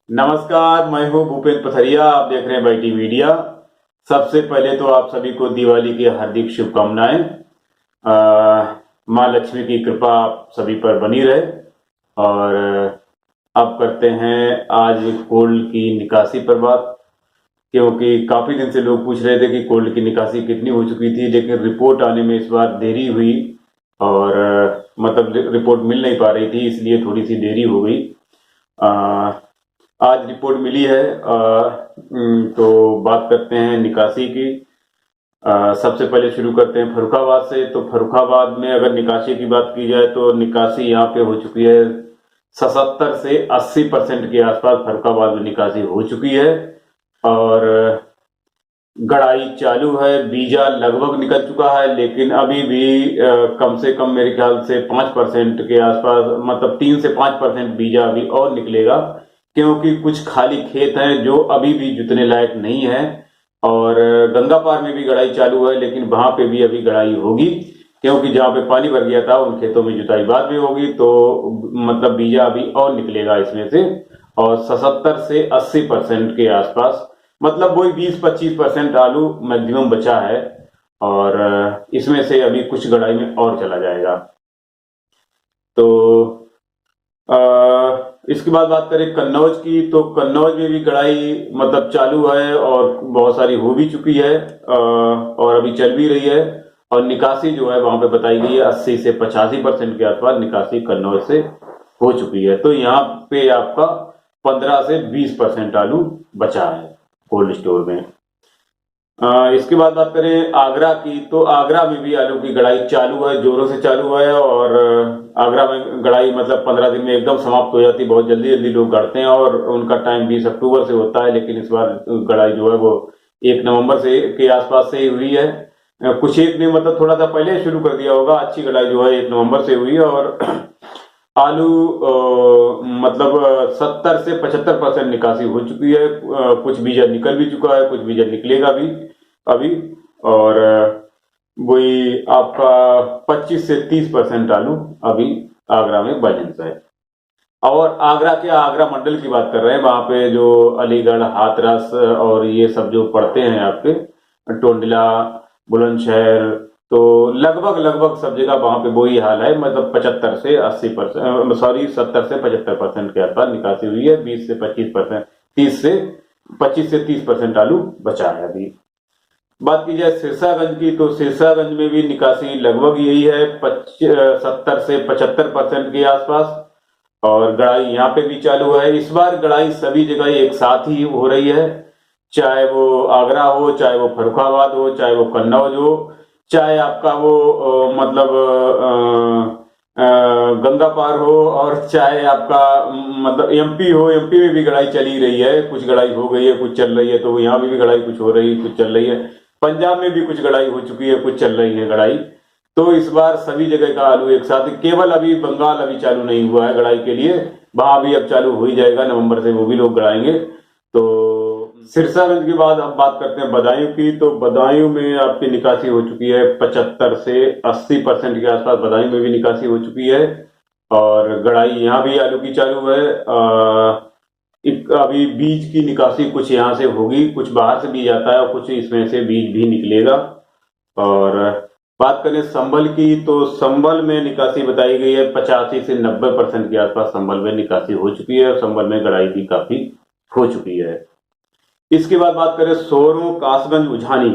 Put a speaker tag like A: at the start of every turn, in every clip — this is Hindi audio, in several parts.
A: नमस्कार, मैं हूं भूपेंद्र पथरिया। आप देख रहे हैं बाईटी मीडिया। सबसे पहले तो आप सभी को दिवाली की हार्दिक शुभकामनाएं। माँ लक्ष्मी की कृपा आप सभी पर बनी रहे। और अब करते हैं आज कोल्ड की निकासी पर बात, क्योंकि काफी दिन से लोग पूछ रहे थे कि कोल्ड की निकासी कितनी हो चुकी थी, लेकिन रिपोर्ट आने में इस बार देरी हुई और मतलब रिपोर्ट मिल नहीं पा रही थी, इसलिए थोड़ी सी देरी हो गई। आज रिपोर्ट मिली है। तो बात करते हैं निकासी की। सबसे पहले शुरू करते हैं फर्रुखाबाद से। तो फर्रुखाबाद में अगर निकासी की बात की जाए तो निकासी यहाँ पे हो चुकी है 77 से 80% के आसपास फर्रुखाबाद में निकासी हो चुकी है। और गड़ाई चालू है, बीजा लगभग निकल चुका है, लेकिन अभी भी कम से कम मेरे ख्याल से 5% के आसपास, मतलब 3 से 5% बीजा अभी और निकलेगा, क्योंकि कुछ खाली खेत हैं जो अभी भी जुतने लायक नहीं है। और गंगा पार में भी गड़ाई चालू है, लेकिन वहां पे भी अभी गड़ाई होगी, क्योंकि जहां पे पानी भर गया था उन खेतों में जुताई बाद में होगी। तो मतलब बीजा अभी और निकलेगा इसमें से। और 77 से 80% के आसपास, मतलब वही 20-25% आलू मैक्सिमम बचा है। और इसमें से अभी कुछ गड़ाई में और चला जाएगा। तो इसके बाद बात करें कन्नौज की, तो कन्नौज में भी गड़ाई मतलब चालू है और बहुत सारी हो भी चुकी है और अभी चल भी रही है। और निकासी जो है वहां पे बताई गई है 80 से 85% के आसपास निकासी कन्नौज से हो चुकी है। तो यहाँ पे आपका 15 से 20% आलू बचा है कोल्ड स्टोर में। इसके बाद बात करें आगरा की, तो आगरा में भी आलू की गड़ाई चालू है, जोरों से चालू है। और आगरा में गड़ाई मतलब 15 दिन में एकदम समाप्त हो जाती है, बहुत जल्दी जल्दी लोग गाड़ते हैं और उनका टाइम 20 अक्टूबर से होता है, लेकिन इस बार गड़ाई जो है वो 1 नवंबर से के आसपास से ही हुई है। कुछ एक ने मतलब थोड़ा सा पहले शुरू कर दिया होगा। अच्छी गड़ाई जो है 1 नवंबर से हुई है। और आलू मतलब 70 से 75% निकासी हो चुकी है। कुछ बीजा निकल भी चुका है, कुछ बीजा निकलेगा भी अभी। और वही आपका 25 से 30% आलू अभी आगरा में बैलेंस है। और आगरा के आगरा मंडल की बात कर रहे हैं, वहां पे जो अलीगढ़, हाथरस और ये सब जो पड़ते हैं आपके, टोंडला, बुलंदशहर, तो लगभग लगभग सब जगह वहां पे वही हाल है। मतलब 75 से 80%, सॉरी 70 से 75% के आसपास निकासी हुई है। 20 से 25%, 25 से 30% आलू बचा है अभी। बात की जाए सिरसागंज की, तो सिरसागंज में भी निकासी लगभग यही है 70 से 75% के आसपास। और गड़ाई यहाँ पे भी चालू है। इस बार गड़ाई सभी जगह एक साथ ही हो रही है, चाहे वो आगरा हो, चाहे वो फर्रुखाबाद हो, चाहे वो कन्नौज हो, चाहे आपका वो मतलब गंगा पार हो, और चाहे आपका मतलब एमपी हो। एमपी में भी गड़ाई चली रही है, कुछ गड़ाई हो गई है, कुछ चल रही है। तो यहाँ भी गड़ाई कुछ हो रही है, कुछ चल रही है। पंजाब में भी कुछ गड़ाई हो चुकी है, कुछ चल रही है गड़ाई। तो इस बार सभी जगह का आलू एक साथ, केवल अभी बंगाल अभी चालू नहीं हुआ है गड़ाई के लिए, वहां भी अब चालू हो ही जाएगा नवंबर से, वो भी लोग गड़ाएंगे। तो सिरसागंज के बाद अब बात करते हैं बदायूं की। तो बदायूं में आपकी निकासी हो चुकी है 75 से 80% के आसपास, बदायूं में भी निकासी हो चुकी है। और गड़ाई यहाँ भी आलू की चालू है। अभी बीज की निकासी कुछ यहाँ से होगी, कुछ बाहर से बीज आता है और कुछ इसमें से बीज भी निकलेगा। और बात करें संभल की, तो संभल में निकासी बताई गई है 85 से 90% के आसपास संभल में निकासी हो चुकी है और संभल में गड़ाई भी काफी हो चुकी है। इसके बाद बात करें सोनू, कासगंज, उझानी,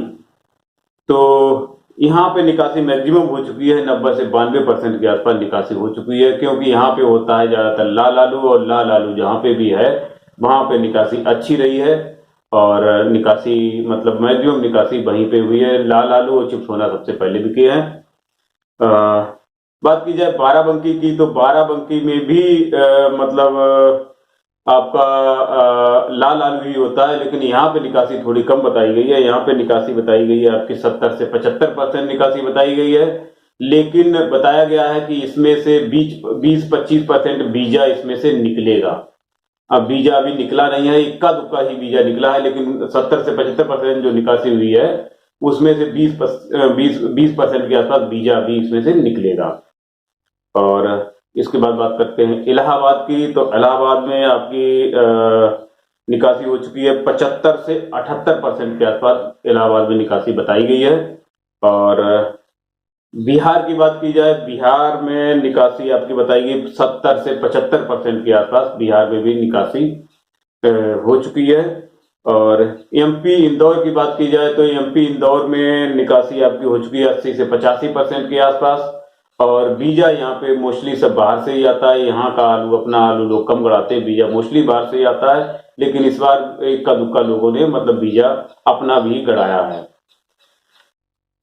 A: तो यहाँ पे निकासी मैक्सिमम हो चुकी है, 90 से 92% के आसपास निकासी हो चुकी है, क्योंकि यहाँ पे होता है ज्यादातर लाल आलू, और लाल आलू जहाँ पे भी है वहां पे निकासी अच्छी रही है। और निकासी मतलब मैक्सिमम निकासी वहीं पे हुई है। लाल आलू और चिप्स होना सबसे पहले बिके हैं। बात की जाए बाराबंकी की, तो बाराबंकी में भी मतलब आपका लाल आलू ही होता है, लेकिन यहाँ पे निकासी थोड़ी कम बताई गई है। यहाँ पे निकासी बताई गई है आपकी 70 से 75% निकासी बताई गई है, लेकिन बताया गया है कि इसमें से 20-25% बीजा इसमें से निकलेगा। अब बीजा अभी निकला नहीं है, इक्का दुक्का ही बीजा निकला है, लेकिन 70 से 75% जो निकासी हुई है उसमें से 20% के आसपास बीजा भी इसमें से निकलेगा। और इसके बाद बात करते हैं इलाहाबाद की। तो इलाहाबाद में आपकी निकासी हो चुकी है 75 से 78% के आसपास इलाहाबाद में निकासी बताई गई है। और बिहार की बात की जाए, बिहार में निकासी आपकी बताई गई 70 से 75% के आसपास बिहार में भी निकासी हो चुकी है। और एमपी इंदौर की बात की जाए तो एमपी इंदौर में निकासी आपकी हो चुकी है 80 से 85% के आसपास। और बीजा यहाँ पे मोस्टली सब बाहर से ही आता है। यहाँ का आलू, अपना आलू लोग कम गड़ाते हैं, बीजा मोस्टली बाहर से ही आता है। लेकिन इस बार इक्का दुक्का लोगों ने मतलब बीजा अपना भी गड़ाया है।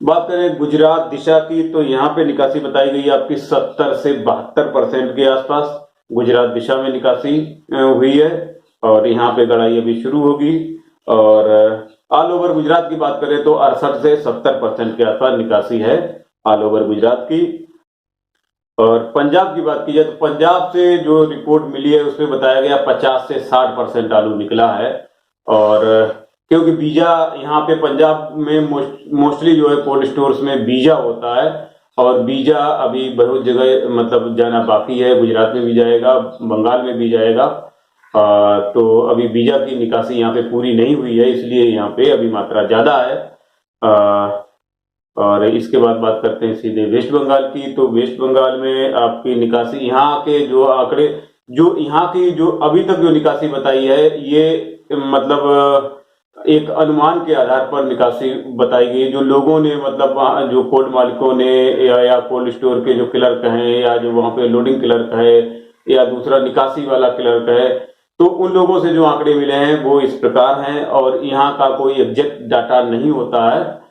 A: बात करें गुजरात दिशा की, तो यहाँ पे निकासी बताई गई है आपकी 70 से 72% के आसपास गुजरात दिशा में निकासी हुई है। और यहाँ पे गड़ाई अभी शुरू होगी। और ऑल ओवर गुजरात की बात करें तो 68 से 70% के आसपास निकासी है ऑल ओवर गुजरात की। और पंजाब की बात की जाए तो पंजाब से जो रिपोर्ट मिली है उसमें बताया गया 50 से 60% आलू निकला है। और क्योंकि बीजा यहाँ पे पंजाब में मोस्टली जो है कोल्ड स्टोर्स में बीजा होता है। और बीजा अभी बहुत जगह मतलब जाना बाकी है, गुजरात में भी जाएगा, बंगाल में भी जाएगा। तो अभी बीजा की निकासी यहाँ पे पूरी नहीं हुई है, इसलिए यहाँ पे अभी मात्रा ज्यादा है। और इसके बाद बात करते हैं सीधे वेस्ट बंगाल की। तो वेस्ट बंगाल में आपकी निकासी, यहाँ के जो आंकड़े, जो यहाँ की जो अभी तक जो निकासी बताई है, ये मतलब एक अनुमान के आधार पर निकासी बताई गई। जो लोगों ने मतलब जो कोल्ड मालिकों ने या कोल्ड स्टोर के जो क्लर्क हैं, या जो वहां पे लोडिंग क्लर्क है, या दूसरा निकासी वाला क्लर्क है, तो उन लोगों से जो आंकड़े मिले हैं वो इस प्रकार हैं। और यहाँ का कोई एग्जैक्ट डाटा नहीं होता है।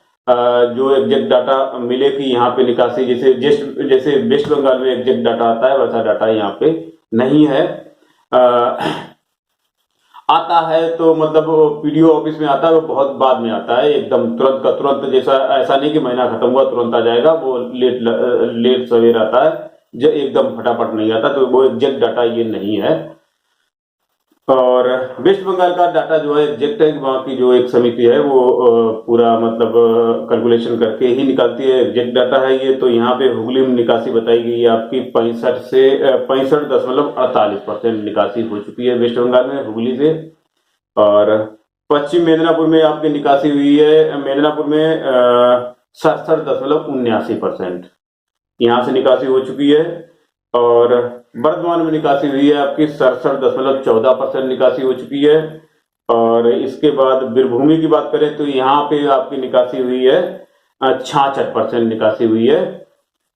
A: जो एग्जैक्ट डाटा मिले कि यहाँ पे निकासी जैसे वेस्ट बंगाल में एग्जैक्ट डाटा आता है, वैसा डाटा यहाँ पे नहीं है। आता है तो मतलब पीडीओ ऑफिस में आता है, वो बहुत बाद में आता है, एकदम तुरंत का तुरंत। जैसा ऐसा नहीं कि महीना खत्म हुआ तुरंत आ जाएगा, वो लेट सवेर आता है, जो एकदम फटाफट नहीं आता। तो वो एग्जैक्ट डाटा ये नहीं है। और वेस्ट बंगाल का डाटा जो है एग्जैक्ट है, वहां की जो एक समिति है वो पूरा मतलब कैलकुलेशन करके ही निकालती है, एग्जैक्ट डाटा है ये। तो यहाँ पे हुगली में निकासी बताई गई है आपकी 65 से 65.48% निकासी हो चुकी है वेस्ट बंगाल में हुगली से। और पश्चिम मेदिनीपुर में आपकी निकासी हुई है, मेदिनीपुर में 67.79% यहाँ से निकासी हो चुकी है। और वर्धमान में निकासी हुई है आपकी 67.14% निकासी हो चुकी है। और इसके बाद बीरभूमि की बात करें तो यहाँ पे आपकी निकासी हुई है 66% निकासी हुई है।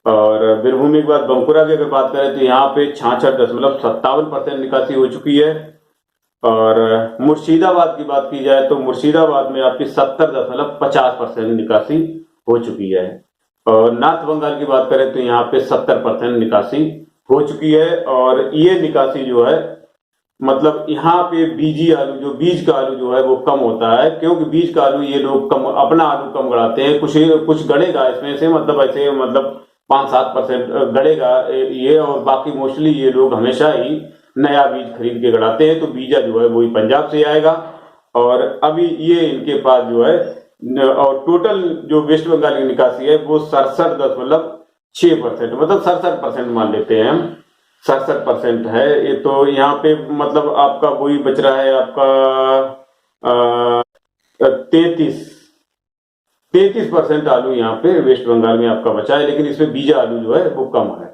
A: और बीरभूमि के बाद बंकुरा की अगर बात करें तो यहाँ पे 66.57% निकासी हो चुकी है। और मुर्शिदाबाद की बात की जाए तो मुर्शिदाबाद में आपकी 70.50% निकासी हो चुकी है। और नॉर्थ बंगाल की बात करें तो यहाँ पे 70% निकासी हो चुकी है। और ये निकासी जो है मतलब यहाँ पे बीजी आलू, जो बीज का आलू जो है वो कम होता है, क्योंकि बीज का आलू ये लोग कम, अपना आलू कम गड़ाते हैं। कुछ गड़ेगा इसमें से, मतलब ऐसे मतलब 5-7% गड़ेगा ये, और बाकी मोस्टली ये लोग हमेशा ही नया बीज खरीद के गड़ाते हैं। तो बीजा जो है वही पंजाब से आएगा। और अभी ये इनके पास जो है, और टोटल जो वेस्ट बंगाल की निकासी है वो 67.6%, मतलब 67% मान लेते हैं हम, 67% है ये। तो यहाँ पे मतलब आपका वही बच रहा है आपका 33% आलू यहाँ पे वेस्ट बंगाल में आपका बचा है। लेकिन इसमें बीजा आलू जो है वो कम है।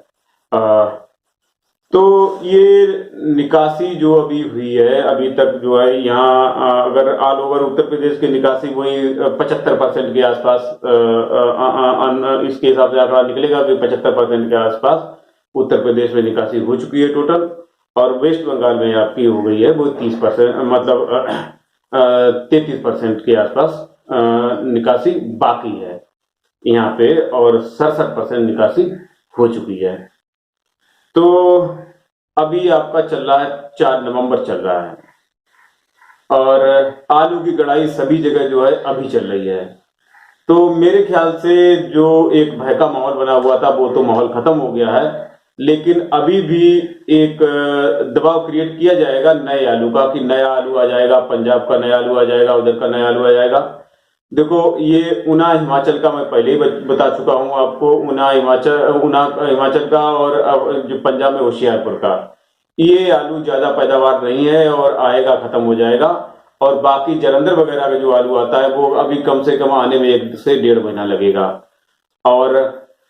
A: तो ये निकासी जो अभी हुई है अभी तक जो है यहाँ, अगर ऑल ओवर उत्तर प्रदेश की निकासी वही 75% के आसपास, इसके हिसाब से आंकड़ा निकलेगा कि 75% के आसपास उत्तर प्रदेश में निकासी हो चुकी है टोटल। और वेस्ट बंगाल में आपकी हो गई है वो 30%, मतलब 33% के आसपास निकासी बाकी है यहाँ पे। और 67% निकासी हो चुकी है। तो अभी आपका चल रहा है 4 नवंबर चल रहा है, और आलू की गड़ाई सभी जगह जो है अभी चल रही है। तो मेरे ख्याल से जो एक भय का माहौल बना हुआ था वो तो माहौल खत्म हो गया है। लेकिन अभी भी एक दबाव क्रिएट किया जाएगा नए आलू का, कि नया आलू आ जाएगा, पंजाब का नया आलू आ जाएगा, उधर का नया आलू आ जाएगा। देखो ये ऊना हिमाचल का मैं पहले ही बता चुका हूँ आपको। ऊना हिमाचल का, और जो पंजाब में होशियारपुर का, ये आलू ज्यादा पैदावार नहीं है और आएगा, खत्म हो जाएगा। और बाकी जालंधर वगैरह का जो आलू आता है वो अभी कम से कम आने में 1 से 1.5 महीना लगेगा। और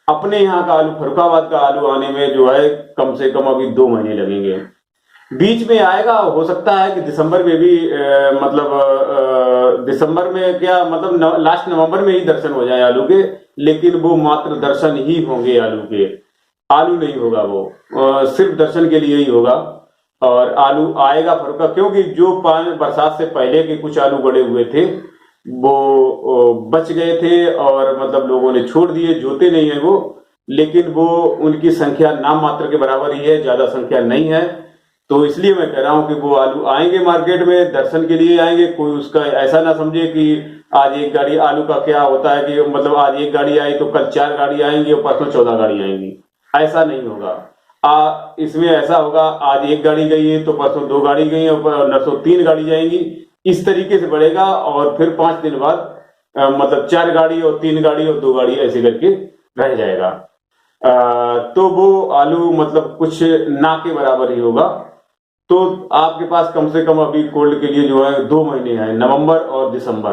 A: अपने यहाँ का आलू, फर्रुखाबाद का आलू आने में जो है कम से कम अभी 2 महीने लगेंगे। बीच में आएगा, हो सकता है कि दिसंबर में भी दिसंबर में क्या मतलब लास्ट नवंबर में ही दर्शन हो जाए आलू के, लेकिन वो मात्र दर्शन ही होंगे आलू के, आलू नहीं होगा वो, सिर्फ दर्शन के लिए ही होगा। और आलू आएगा फरुखा, क्योंकि जो बरसात से पहले के कुछ आलू गड़े हुए थे वो बच गए थे और मतलब लोगों ने छोड़ दिए, जोते नहीं है वो, लेकिन वो उनकी संख्या नाम मात्र के बराबर ही है, ज्यादा संख्या नहीं है। तो इसलिए मैं कह रहा हूं कि वो आलू आएंगे मार्केट में, दर्शन के लिए आएंगे। कोई उसका ऐसा ना समझे कि आज एक गाड़ी, आलू का क्या होता है कि मतलब आज एक गाड़ी आई तो कल 4 गाड़ी आएंगी और परसों 14 गाड़ी आएंगी, ऐसा नहीं होगा। इसमें ऐसा होगा, आज एक गाड़ी गई है तो परसों 2 गाड़ी गई और नरसों 3 गाड़ी जाएंगी, इस तरीके से बढ़ेगा। और फिर 5 दिन बाद मतलब 4 गाड़ी और 3 गाड़ी और 2 गाड़ी ऐसे करके रह जाएगा। तो वो आलू मतलब कुछ ना के बराबर ही होगा। तो आपके पास कम से कम अभी कोल्ड के लिए जो है 2 महीने हैं, नवंबर और दिसंबर।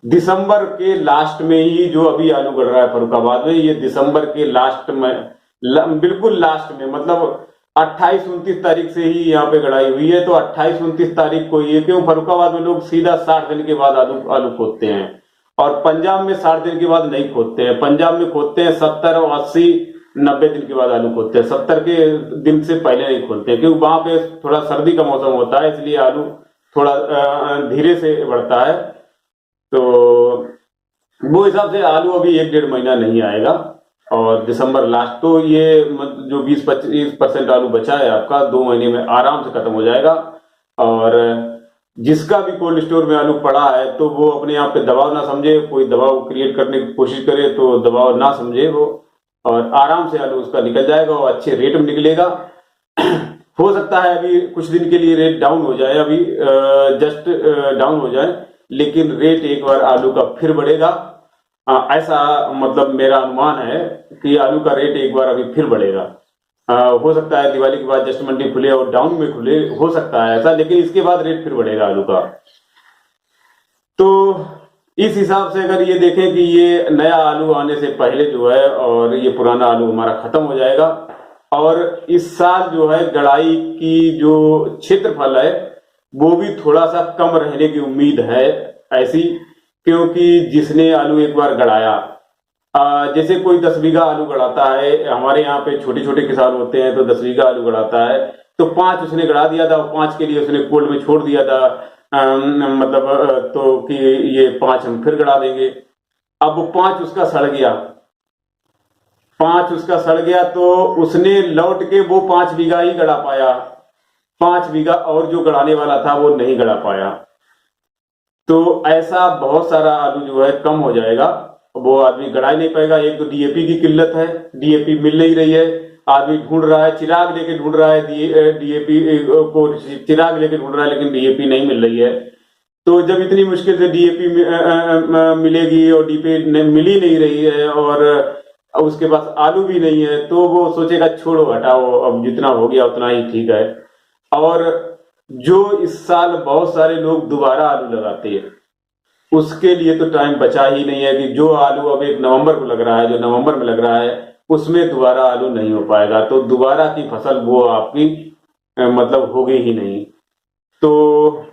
A: दिसंबर के लास्ट में ही जो अभी आलू गड़ रहा है फर्रुखाबाद में, ये दिसंबर के लास्ट में, बिल्कुल लास्ट में, मतलब 28-29 तारीख से ही यहाँ पे गड़ाई हुई है। तो 28-29 तारीख को ये, क्यों फर्रुखाबाद में लोग सीधा 60 दिन के बाद आलू खोदते हैं, और पंजाब में 60 दिन के बाद नहीं खोदते हैं। पंजाब में खोदते हैं 70 और 80-90 दिन के बाद आलू खोदते हैं, 70 के दिन से पहले नहीं खोदते हैं, क्योंकि वहां पे थोड़ा सर्दी का मौसम होता है, इसलिए आलू थोड़ा धीरे से बढ़ता है। तो वो हिसाब से आलू अभी 1-1.5 महीना नहीं आएगा। और दिसंबर लास्ट, तो ये जो 20-25% आलू बचा है आपका 2 महीने में आराम से खत्म हो जाएगा। और जिसका भी कोल्ड स्टोर में आलू पड़ा है तो वो अपने आप पे दबाव ना समझे, कोई दबाव क्रिएट करने की कोशिश करे तो दबाव ना समझे वो, और आराम से आलू उसका निकल जाएगा और अच्छे रेट में निकलेगा। हो सकता है अभी कुछ दिन के लिए रेट डाउन हो जाए, अभी जस्ट डाउन हो जाए, लेकिन रेट एक बार आलू का फिर बढ़ेगा। ऐसा मतलब मेरा अनुमान है कि आलू का रेट एक बार अभी फिर बढ़ेगा। हो सकता है दिवाली के बाद जस्ट मंडी खुले और डाउन में खुले, हो सकता है ऐसा, लेकिन इसके बाद रेट फिर बढ़ेगा आलू का। तो इस हिसाब से अगर ये देखें कि ये नया आलू आने से पहले जो है और ये पुराना आलू हमारा खत्म हो जाएगा। और इस साल जो है गड़ाई की जो क्षेत्रफल है वो भी थोड़ा सा कम रहने की उम्मीद है ऐसी, क्योंकि जिसने आलू एक बार गड़ाया, जैसे कोई 10 बीघा आलू गड़ाता है, हमारे यहाँ पे छोटे छोटे किसान होते हैं तो 10 बीघा आलू गड़ाता है, तो 5 उसने गड़ा दिया था और 5 के लिए उसने कोल्ड में छोड़ दिया था, मतलब तो कि ये 5 हम फिर गड़ा देंगे। अब वो 5 उसका सड़ गया, 5 उसका सड़ गया, तो उसने लौट के वो 5 बीघा ही गड़ा पाया, 5 बीघा और जो गड़ाने वाला था वो नहीं गड़ा पाया। तो ऐसा बहुत सारा आलू जो है कम हो जाएगा, वो आदमी गड़ा ही नहीं पाएगा। एक तो डीएपी की किल्लत है, डीएपी मिल नहीं रही है, आदमी ढूंढ रहा है, चिराग लेके ढूंढ रहा है डीएपी को, चिराग लेके ढूंढ रहा है, लेकिन डीएपी नहीं मिल रही है। तो जब इतनी मुश्किल से डीएपी मिलेगी और डीएपी मिल ही नहीं रही है और उसके पास आलू भी नहीं है, तो वो सोचेगा छोड़ो हटाओ, अब जितना हो गया उतना ही ठीक है। और जो इस साल बहुत सारे लोग दोबारा आलू लगाते हैं, उसके लिए तो टाइम बचा ही नहीं है कि जो आलू अब एक नवंबर को लग रहा है, जो नवंबर में लग रहा है, उसमें दोबारा आलू नहीं हो पाएगा। तो दोबारा की फसल वो आपकी मतलब होगी ही नहीं। तो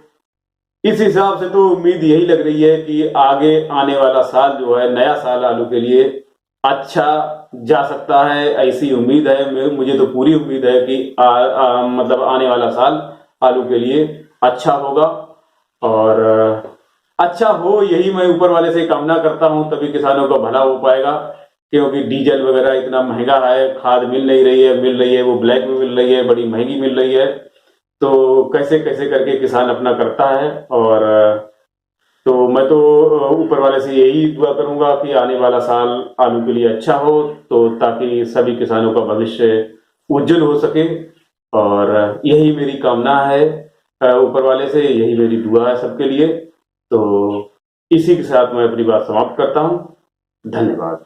A: इस हिसाब से तो उम्मीद यही लग रही है कि आगे आने वाला साल जो है, नया साल आलू के लिए अच्छा जा सकता है, ऐसी उम्मीद है। मुझे तो पूरी उम्मीद है कि मतलब आने वाला साल आलू के लिए अच्छा होगा। और अच्छा हो, यही मैं ऊपर वाले से कामना करता हूं, तभी किसानों का भला हो पाएगा। क्योंकि डीजल वगैरह इतना महंगा है, खाद मिल नहीं रही है, मिल रही है वो ब्लैक में मिल रही है, बड़ी महंगी मिल रही है। तो कैसे कैसे करके किसान अपना करता है। और तो मैं तो ऊपर वाले से यही दुआ करूंगा कि आने वाला साल आलू के लिए अच्छा हो, तो ताकि सभी किसानों का भविष्य उज्जवल हो सके। और यही मेरी कामना है ऊपर वाले से, यही मेरी दुआ है सबके लिए। तो इसी के साथ मैं अपनी बात समाप्त करता हूं। धन्यवाद।